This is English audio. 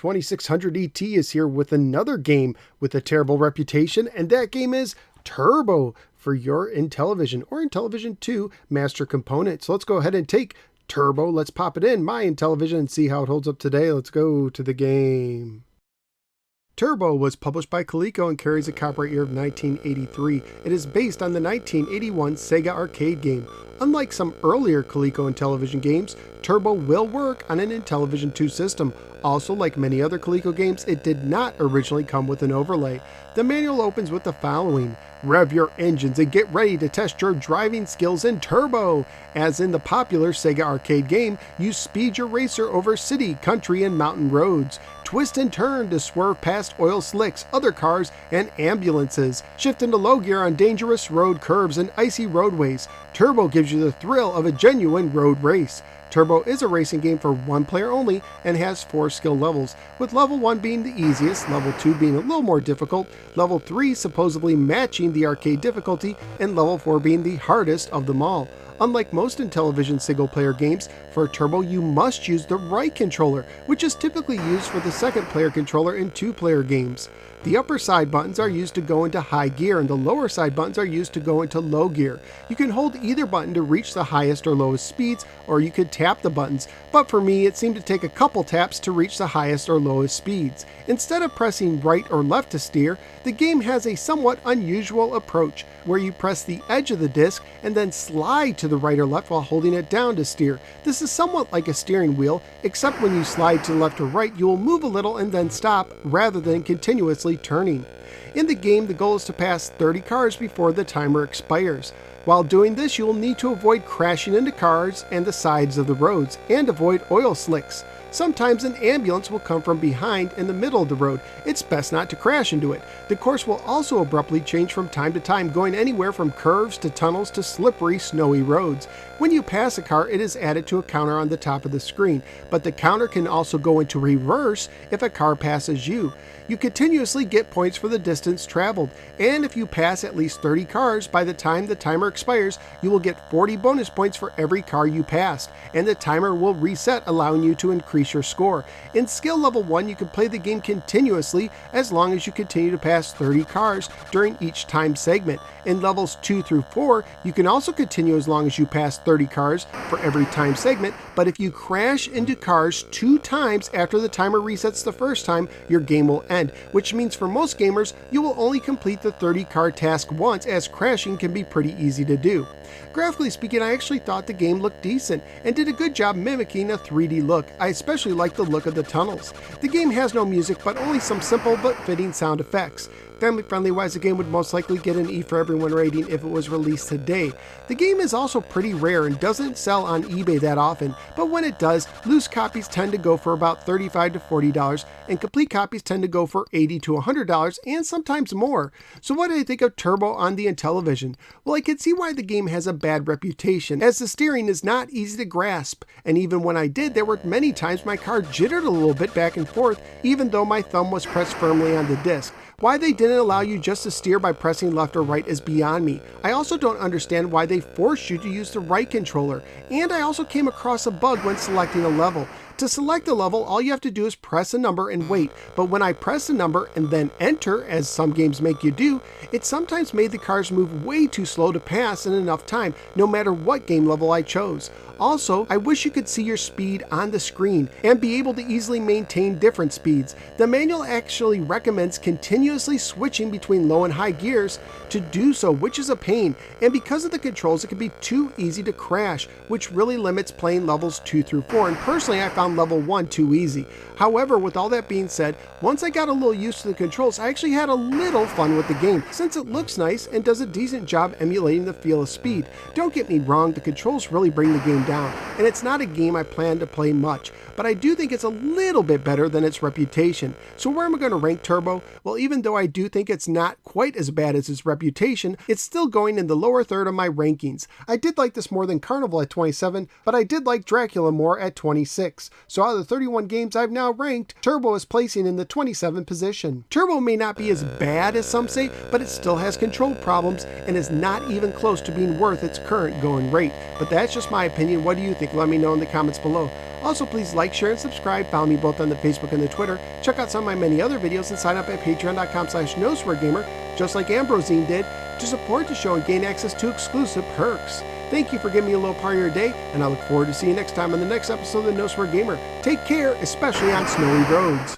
2600 ET is here with another game with a terrible reputation, and that game is Turbo for your Intellivision or Intellivision 2 master component. So let's go ahead and take Turbo. Let's pop it in my Intellivision and see how it holds up today. Let's go to the game. Turbo was published by Coleco and carries a copyright year of 1983. It is based on the 1981 Sega arcade game. Unlike some earlier Coleco Intellivision games, Turbo will work on an Intellivision 2 system. Also, like many other Coleco games, it did not originally come with an overlay. The manual opens with the following: rev your engines and get ready to test your driving skills in Turbo. As in the popular Sega arcade game, you speed your racer over city, country, and mountain roads. Twist and turn to swerve past oil slicks, other cars, and ambulances. Shift into low gear on dangerous road curves and icy roadways. Turbo gives you the thrill of a genuine road race. Turbo is a racing game for one player only and has 4 skill levels, with level 1 being the easiest, level 2 being a little more difficult, level 3 supposedly matching the arcade difficulty, and level 4 being the hardest of them all. Unlike most Intellivision single-player games, for Turbo you must use the right controller, which is typically used for the second-player controller in 2-player games. The upper side buttons are used to go into high gear and the lower side buttons are used to go into low gear. You can hold either button to reach the highest or lowest speeds, or you could tap the buttons, but for me it seemed to take a couple taps to reach the highest or lowest speeds. Instead of pressing right or left to steer, the game has a somewhat unusual approach, where you press the edge of the disc and then slide to the right or left while holding it down to steer. This is somewhat like a steering wheel, except when you slide to the left or right, you will move a little and then stop, rather than continuously turning. In the game, the goal is to pass 30 cars before the timer expires. While doing this, you will need to avoid crashing into cars and the sides of the roads, and avoid oil slicks. Sometimes an ambulance will come from behind in the middle of the road. It's best not to crash into it. The course will also abruptly change from time to time, going anywhere from curves to tunnels to slippery, snowy roads. When you pass a car, it is added to a counter on the top of the screen, but the counter can also go into reverse if a car passes you. You continuously get points for the distance traveled, and if you pass at least 30 cars by the time the timer expires, you will get 40 bonus points for every car you passed, and the timer will reset, allowing you to increase your score. In skill level 1, you can play the game continuously as long as you continue to pass 30 cars during each time segment. In levels 2 through 4, you can also continue as long as you pass 30 cars for every time segment, but if you crash into cars 2 times after the timer resets the first time, your game will end, which means for most gamers, you will only complete the 30 car task once, as crashing can be pretty easy to do. Graphically speaking, I actually thought the game looked decent and did a good job mimicking a 3D look. I especially like the look of the tunnels. The game has no music, but only some simple but fitting sound effects. Family-friendly wise, the game would most likely get an E for everyone rating if it was released today. The game is also pretty rare and doesn't sell on eBay that often, but when it does, loose copies tend to go for about $35 to $40, and complete copies tend to go for $80 to $100, and sometimes more. So what did I think of Turbo on the Intellivision? Well, I can see why the game has a bad reputation, as the steering is not easy to grasp, and even when I did, there were many times my car jittered a little bit back and forth, even though my thumb was pressed firmly on the disc. Why they didn't allow you just to steer by pressing left or right is beyond me. I also don't understand why they forced you to use the right controller, and I also came across a bug when selecting a level. To select a level, all you have to do is press a number and wait, but when I press a number and then enter, as some games make you do, it sometimes made the cars move way too slow to pass in enough time, no matter what game level I chose. Also, I wish you could see your speed on the screen and be able to easily maintain different speeds. The manual actually recommends continuously switching between low and high gears to do so, which is a pain, and because of the controls it can be too easy to crash, which really limits playing levels 2 through 4, and personally I found level 1 too easy. However, with all that being said, once I got a little used to the controls, I actually had a little fun with the game, since it looks nice and does a decent job emulating the feel of speed. Don't get me wrong, the controls really bring the game down, and it's not a game I plan to play much, but I do think it's a little bit better than its reputation. So where am I going to rank Turbo? Well, even though I do think it's not quite as bad as its reputation, it's still going in the lower third of my rankings. I did like this more than Carnival at 27, but I did like Dracula more at 26. So out of the 31 games I've now ranked, Turbo is placing in the 27th position. Turbo may not be as bad as some say, but it still has control problems and is not even close to being worth its current going rate. But that's just my opinion. What do you think? Let me know in the comments below. Also, please like, share, and subscribe. Follow me both on the Facebook and the Twitter. Check out some of my many other videos and sign up at patreon.com/NoSwearGamer, just like Ambrosine did, to support the show and gain access to exclusive perks. Thank you for giving me a little part of your day, and I look forward to seeing you next time on the next episode of the No Swear Gamer. Take care, especially on snowy roads.